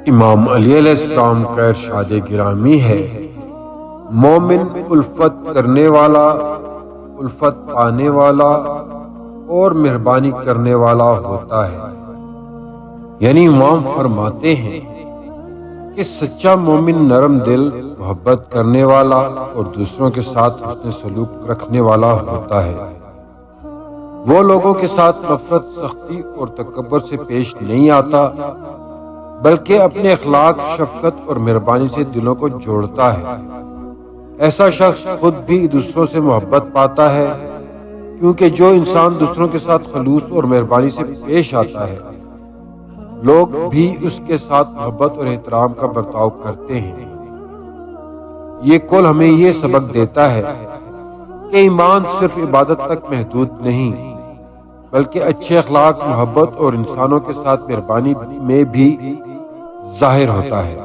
امام علی علیہ السلام کا ارشاد گرامی ہے، مومن الفت کرنے والا، الفت پانے والا اور مہربانی کرنے والا ہوتا ہے۔ یعنی امام فرماتے ہیں کہ سچا مومن نرم دل، محبت کرنے والا اور دوسروں کے ساتھ حسن سلوک رکھنے والا ہوتا ہے۔ وہ لوگوں کے ساتھ نفرت، سختی اور تکبر سے پیش نہیں آتا، بلکہ اپنے اخلاق، شفقت اور مہربانی سے دلوں کو جوڑتا ہے۔ ایسا شخص خود بھی دوسروں سے محبت پاتا ہے، کیونکہ جو انسان دوسروں کے ساتھ خلوص اور مہربانی سے پیش آتا ہے، لوگ بھی اس کے ساتھ محبت اور احترام کا برتاؤ کرتے ہیں۔ یہ قول ہمیں یہ سبق دیتا ہے کہ ایمان صرف عبادت تک محدود نہیں، بلکہ اچھے اخلاق، محبت اور انسانوں کے ساتھ مہربانی میں بھی ظاہر ہوتا ہے۔